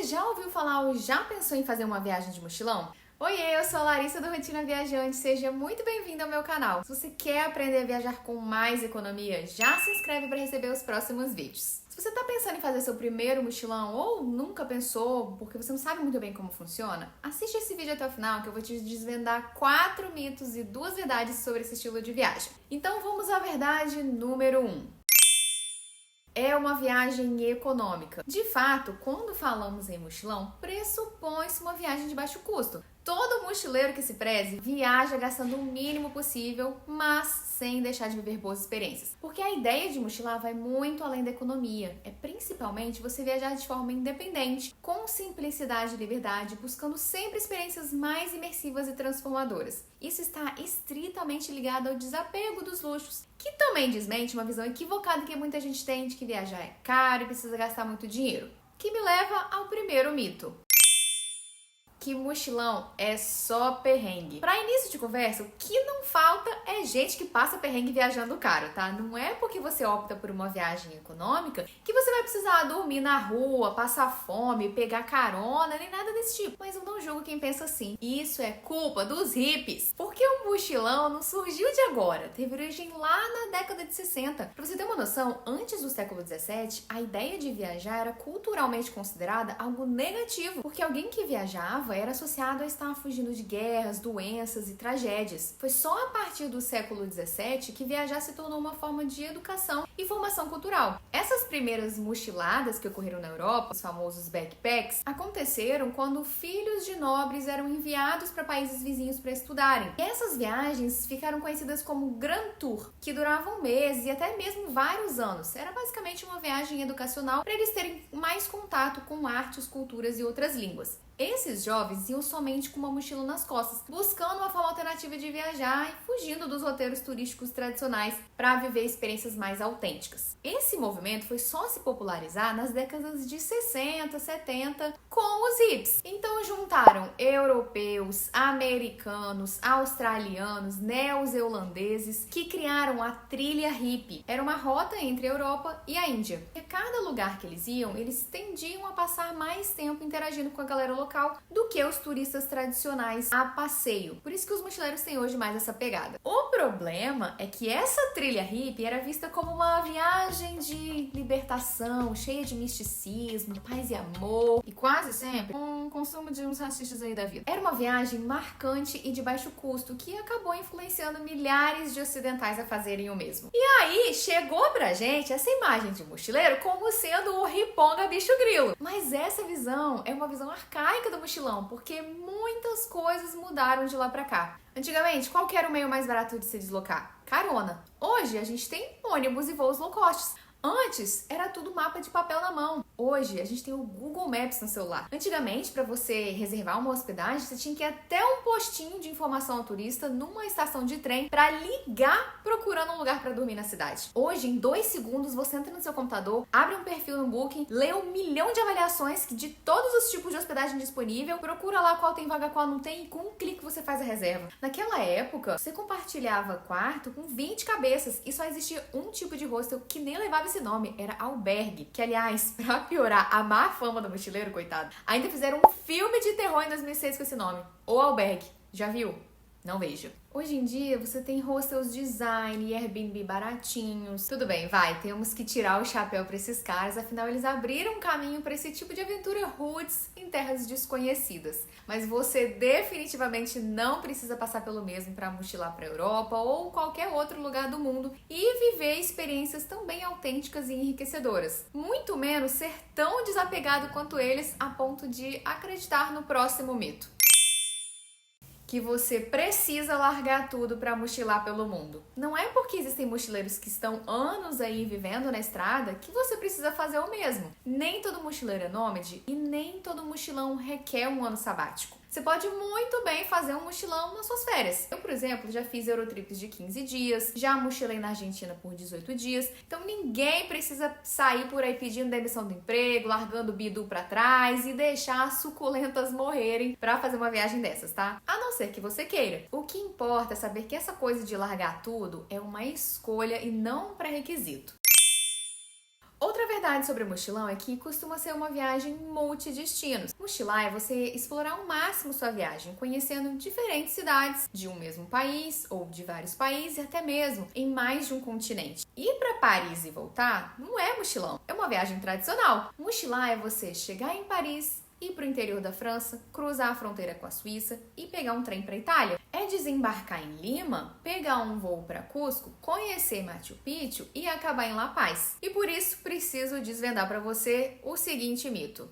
já ouviu falar ou já pensou em fazer uma viagem de mochilão? Oiê, eu sou a Larissa do Rotina Viajante, seja muito bem-vindo ao meu canal. Se você quer aprender a viajar com mais economia, já se inscreve para receber os próximos vídeos. Se você está pensando em fazer seu primeiro mochilão ou nunca pensou porque você não sabe muito bem como funciona, assiste esse vídeo até o final que eu vou te desvendar 4 mitos e 2 verdades sobre esse estilo de viagem. Então vamos à verdade número 1. É uma viagem econômica. De fato, quando falamos em mochilão, pressupõe-se uma viagem de baixo custo. Todo mochileiro que se preze viaja gastando o mínimo possível, mas sem deixar de viver boas experiências. Porque a ideia de mochilar vai muito além da economia. É principalmente você viajar de forma independente, com simplicidade e liberdade, buscando sempre experiências mais imersivas e transformadoras. Isso está estritamente ligado ao desapego dos luxos, que também desmente uma visão equivocada que muita gente tem de que viajar é caro e precisa gastar muito dinheiro. Que me leva ao primeiro mito. Que mochilão é só perrengue. Para início de conversa, o que não falta é gente que passa perrengue viajando caro, tá? Não é porque você opta por uma viagem econômica que você vai precisar dormir na rua, passar fome, pegar carona, nem nada desse tipo. Mas eu não julgo quem pensa assim. Isso é culpa dos hippies. Porque o mochilão não surgiu de agora. Teve origem lá na década de 60. Pra você ter uma noção, antes do século 17, a ideia de viajar era culturalmente considerada algo negativo. Porque alguém que viajava era associado a estar fugindo de guerras, doenças e tragédias. Foi só a partir do século 17 que viajar se tornou uma forma de educação e formação cultural. Essas primeiras mochiladas que ocorreram na Europa, os famosos backpacks, aconteceram quando filhos de nobres eram enviados para países vizinhos para estudarem. E essas viagens ficaram conhecidas como Grand Tour, que duravam meses e até mesmo vários anos. Era basicamente uma viagem educacional para eles terem mais contato com artes, culturas e outras línguas. Esses jovens iam somente com uma mochila nas costas, buscando uma forma alternativa de viajar e fugindo dos roteiros turísticos tradicionais para viver experiências mais autênticas. Esse movimento foi só se popularizar nas décadas de 60, 70 com os hippies. Então juntaram europeus, americanos, australianos, neozelandeses que criaram a trilha hippie. Era uma rota entre a Europa e a Índia. E a cada lugar que eles iam, eles tendiam a passar mais tempo interagindo com a galera local do que os turistas tradicionais a passeio. Por isso que os mochileiros têm hoje mais essa pegada. O problema é que essa trilha hippie era vista como uma viagem de libertação, cheia de misticismo, paz e amor, e quase sempre um consumo de uns racistas aí da vida. Era uma viagem marcante e de baixo custo, que acabou influenciando milhares de ocidentais a fazerem o mesmo. E aí chegou pra gente essa imagem de mochileiro como sendo o riponga bicho grilo. Mas essa visão é uma visão arcaica do mochilão, porque muitas coisas mudaram de lá pra cá. Antigamente, qual que era o meio mais barato de se deslocar? Carona. Hoje a gente tem ônibus e voos low cost. Antes, era tudo mapa de papel na mão. Hoje, a gente tem o Google Maps no celular. Antigamente, para você reservar uma hospedagem, você tinha que ir até um postinho de informação ao turista numa estação de trem para ligar procurando um lugar para dormir na cidade. Hoje, em 2 segundos, você entra no seu computador, abre um perfil no Booking, lê 1 milhão de avaliações de todos os tipos de hospedagem disponível, procura lá qual tem vaga, qual não tem e com um clique você faz a reserva. Naquela época, você compartilhava quarto com 20 cabeças e só existia um tipo de hostel que nem levava esse nome, era albergue, que aliás, pra piorar a má fama do mochileiro, coitado, ainda fizeram um filme de terror em 2006 com esse nome, O Albergue. Já viu? Não vejo. Hoje em dia, você tem hostels design e Airbnb baratinhos. Tudo bem, temos que tirar o chapéu para esses caras, afinal eles abriram um caminho para esse tipo de aventura roots em terras desconhecidas. Mas você definitivamente não precisa passar pelo mesmo para mochilar para a Europa ou qualquer outro lugar do mundo e viver experiências também autênticas e enriquecedoras. Muito menos ser tão desapegado quanto eles a ponto de acreditar no próximo mito. Que você precisa largar tudo para mochilar pelo mundo. Não é porque existem mochileiros que estão anos aí vivendo na estrada que você precisa fazer o mesmo. Nem todo mochileiro é nômade e nem todo mochilão requer um ano sabático. Você pode muito bem fazer um mochilão nas suas férias. Eu, por exemplo, já fiz Eurotrips de 15 dias, já mochilei na Argentina por 18 dias, então ninguém precisa sair por aí pedindo demissão do emprego, largando o bidu pra trás e deixar as suculentas morrerem pra fazer uma viagem dessas, tá? A não ser que você queira. O que importa é saber que essa coisa de largar tudo é uma escolha e não um pré-requisito. Outra verdade sobre o mochilão é que costuma ser uma viagem multidestinos. Mochilar é você explorar ao máximo sua viagem, conhecendo diferentes cidades de um mesmo país ou de vários países e até mesmo em mais de um continente. Ir para Paris e voltar não é mochilão, é uma viagem tradicional. Mochilar é você chegar em Paris, ir para o interior da França, cruzar a fronteira com a Suíça e pegar um trem para a Itália. É desembarcar em Lima, pegar um voo para Cusco, conhecer Machu Picchu e acabar em La Paz. E por isso preciso desvendar para você o seguinte mito.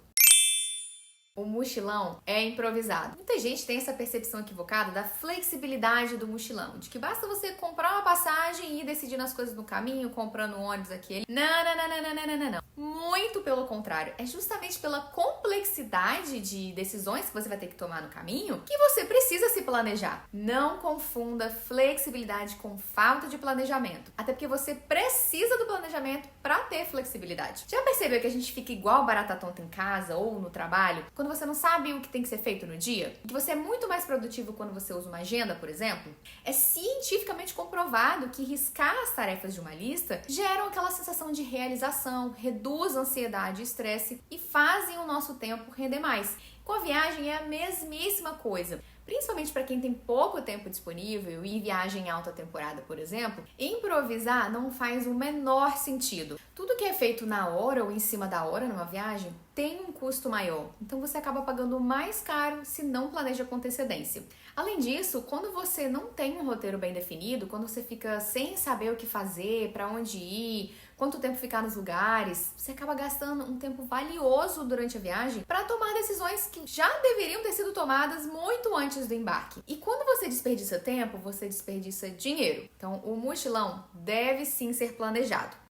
O mochilão é improvisado. Muita gente tem essa percepção equivocada da flexibilidade do mochilão, de que basta você comprar uma passagem e ir decidindo as coisas no caminho, comprando um ônibus aqui e ali. Não. Muito pelo contrário. É justamente pela complexidade de decisões que você vai ter que tomar no caminho que você precisa se planejar. Não confunda flexibilidade com falta de planejamento. Até porque você precisa do planejamento para ter flexibilidade. Já percebeu que a gente fica igual barata tonta em casa ou no trabalho? Quando você não sabe o que tem que ser feito no dia, que você é muito mais produtivo quando você usa uma agenda, por exemplo, é cientificamente comprovado que riscar as tarefas de uma lista geram aquela sensação de realização, reduz a ansiedade e estresse e fazem o nosso tempo render mais. Com a viagem é a mesmíssima coisa. Principalmente para quem tem pouco tempo disponível e viaja em alta temporada, por exemplo, improvisar não faz o menor sentido. Tudo que é feito na hora ou em cima da hora numa viagem tem um custo maior, então você acaba pagando mais caro se não planeja com antecedência. Além disso, quando você não tem um roteiro bem definido, quando você fica sem saber o que fazer, para onde ir, quanto tempo ficar nos lugares, você acaba gastando um tempo valioso durante a viagem para tomar decisões que já deveriam ter sido tomadas muito antes do embarque. E quando você desperdiça tempo, você desperdiça dinheiro. Então, o mochilão deve sim ser planejado.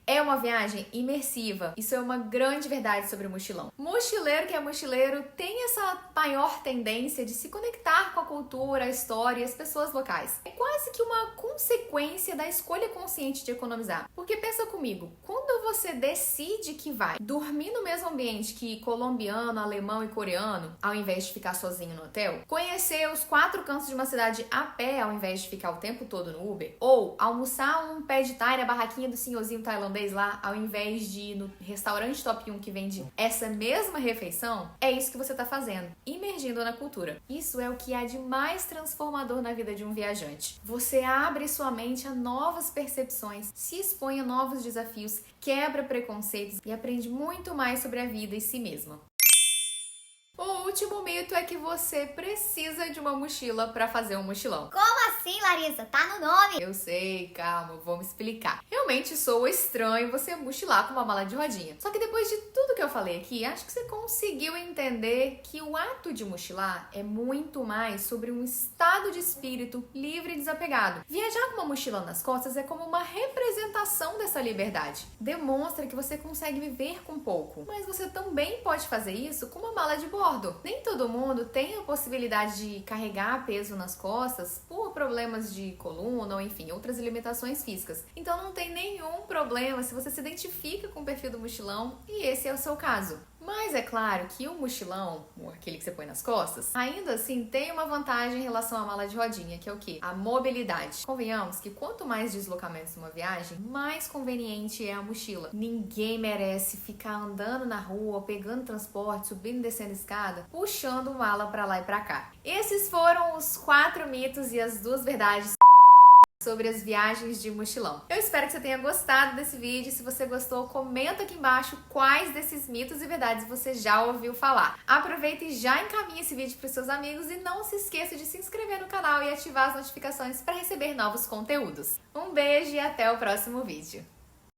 É uma viagem imersiva. Isso é uma grande verdade sobre o mochilão. Mochileiro que é mochileiro tem essa maior tendência de se conectar com a cultura, a história e as pessoas locais. É quase que uma consequência da escolha consciente de economizar. Porque pensa comigo, quando você decide que vai dormir no mesmo ambiente que colombiano, alemão e coreano, ao invés de ficar sozinho no hotel, conhecer os 4 cantos de uma cidade a pé ao invés de ficar o tempo todo no Uber, ou almoçar um pad thai na barraquinha do senhorzinho tailandês lá, ao invés de ir no restaurante top 1 que vende essa mesma refeição, é isso que você está fazendo, imergindo na cultura. Isso é o que há de mais transformador na vida de um viajante. Você abre sua mente a novas percepções, se expõe a novos desafios, quebra preconceitos e aprende muito mais sobre a vida e si mesma. O último mito é que você precisa de uma mochila para fazer um mochilão. Como assim, Larissa? Tá no nome. Eu sei, calma, vou me explicar. Realmente soa estranho você mochilar com uma mala de rodinha. Só que depois de tudo que eu falei aqui, acho que você conseguiu entender que o ato de mochilar é muito mais sobre um estado de espírito livre e desapegado. Viajar com uma mochila nas costas é como uma representação dessa liberdade. Demonstra que você consegue viver com pouco. Mas você também pode fazer isso com uma mala de bordo. Nem todo mundo tem a possibilidade de carregar peso nas costas por problemas de coluna ou enfim, outras limitações físicas. Então não tem nenhum problema se você se identifica com o perfil do mochilão e esse é o seu caso. Mas é claro que o mochilão, aquele que você põe nas costas, ainda assim tem uma vantagem em relação à mala de rodinha, que é o quê? A mobilidade. Convenhamos que quanto mais deslocamentos numa viagem, mais conveniente é a mochila. Ninguém merece ficar andando na rua, pegando transporte, subindo e descendo escada, puxando mala pra lá e pra cá. Esses foram os 4 mitos e as 2 verdades sobre as viagens de mochilão. Eu espero que você tenha gostado desse vídeo. Se você gostou, comenta aqui embaixo quais desses mitos e verdades você já ouviu falar. Aproveita e já encaminha esse vídeo para os seus amigos e não se esqueça de se inscrever no canal e ativar as notificações para receber novos conteúdos. Um beijo e até o próximo vídeo.